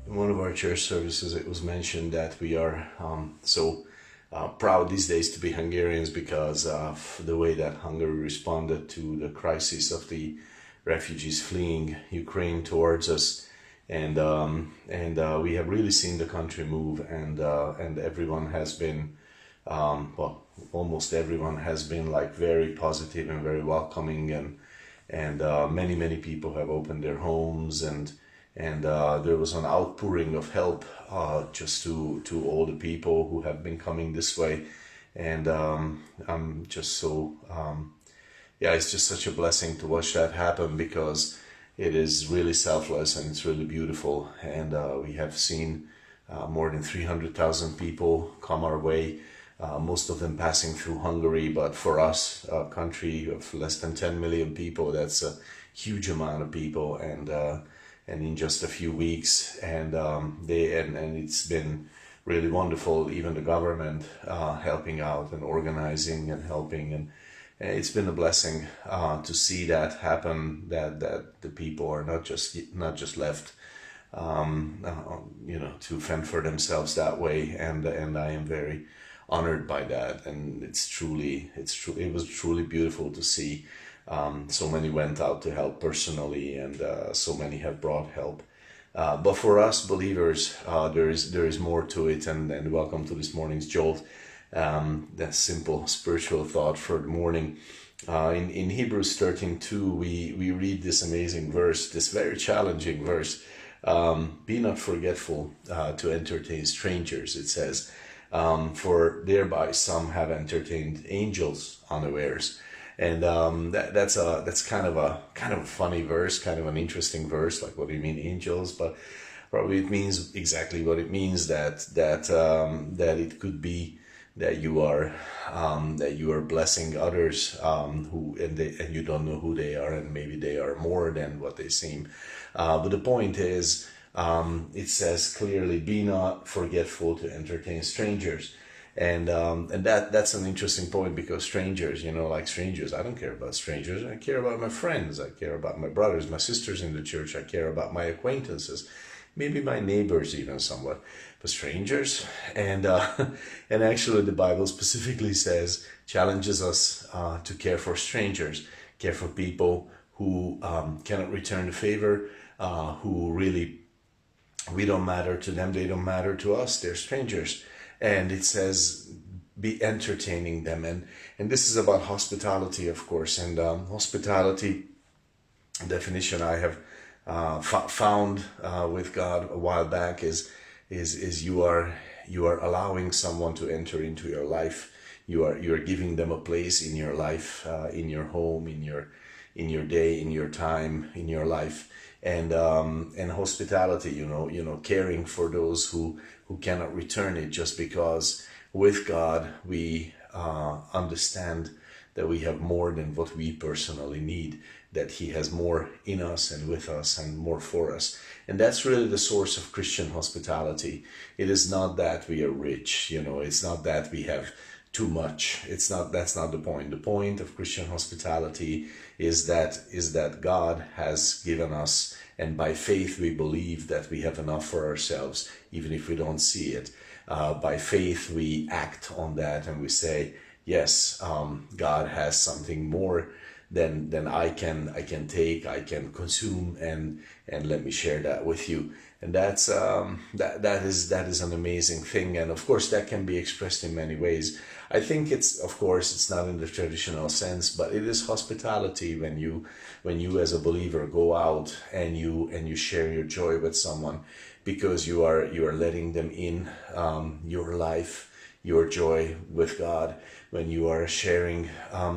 In one of our church services, it was mentioned that we are so proud these days to be Hungarians because of the way that Hungary responded to the crisis of the refugees fleeing Ukraine towards us, and we have really seen the country move, and everyone has been well, almost everyone has been like very positive and very welcoming, and many people have opened their homes, and there was an outpouring of help just to all the people who have been coming this way, and I'm just so yeah, it's just such a blessing to watch that happen because it is really selfless and it's really beautiful, and we have seen more than 300,000 people come our way. Most of them passing through Hungary, but for us, a country of less than 10 million people, that's a huge amount of people, and in just a few weeks, and it's been really wonderful. Even the government helping out and organizing and helping, and it's been a blessing to see that happen. That the people are not just left, to fend for themselves that way, and I am very honored by that, and it was truly beautiful to see. So many went out to help personally, and so many have brought help. But for us believers, there is more to it, and welcome to this morning's Jolt. That simple spiritual thought for the morning. In Hebrews 13:2, we read this amazing verse, this very challenging verse. Be not forgetful to entertain strangers, it says. For thereby some have entertained angels unawares, and that's kind of a funny verse, kind of an interesting verse. Like, what do you mean angels? But probably it means exactly what it means. That it could be that you are blessing others and you don't know who they are, and maybe they are more than what they seem. But the point is, it says clearly, be not forgetful to entertain strangers, and that's an interesting point, because strangers, like strangers, I don't care about strangers. I care about my friends. I care about my brothers, my sisters in the church. I care about my acquaintances, maybe my neighbors even somewhat, but strangers. And and actually the Bible specifically challenges us to care for strangers, care for people who cannot return the favor, who really, we don't matter to them, they don't matter to us, they're strangers. And it says, be entertaining them. And this is about hospitality, of course. And hospitality definition I have found with God a while back is you are allowing someone to enter into your life. You are giving them a place in your life, in your home, in your day, in your time, in your life. And hospitality, caring for those who cannot return it, just because with God we understand that we have more than what we personally need, that He has more in us and with us and more for us. And that's really the source of Christian hospitality. It is not that we are rich, it's not that we have too much. That's not the point. The point of Christian hospitality is that God has given us, and by faith we believe that we have enough for ourselves, even if we don't see it. By faith we act on that, and we say, yes, God has something more than I can take, I can consume, and let me share that with you. And that's that is an amazing thing. And of course that can be expressed in many ways. I think it's not in the traditional sense, but it is hospitality when you as a believer go out and you share your joy with someone, because you are letting them in your life, your joy with God, when you are sharing,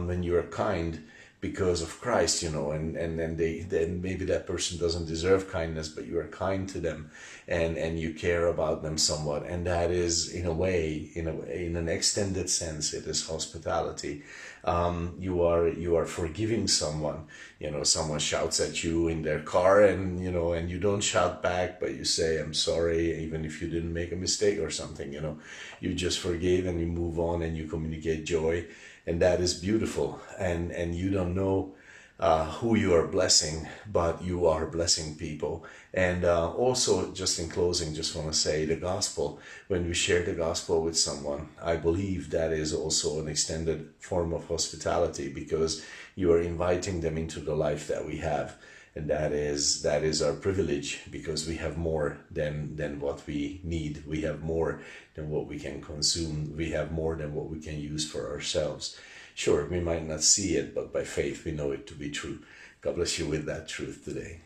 when you are kind because of Christ, and then maybe that person doesn't deserve kindness, but you are kind to them, and you care about them somewhat, and that is in an extended sense, it is hospitality. You are forgiving someone. Someone shouts at you in their car, and you don't shout back, but you say, I'm sorry, even if you didn't make a mistake or something. You just forgive and you move on and you communicate joy, and that is beautiful. And you don't know who you are blessing, but you are blessing people. And also, just in closing, just want to say the gospel, when we share the gospel with someone, I believe that is also an extended form of hospitality, because you are inviting them into the life that we have. And that is our privilege, because we have more than what we need. We have more than what we can consume. We have more than what we can use for ourselves. Sure, we might not see it, but by faith we know it to be true. God bless you with that truth today.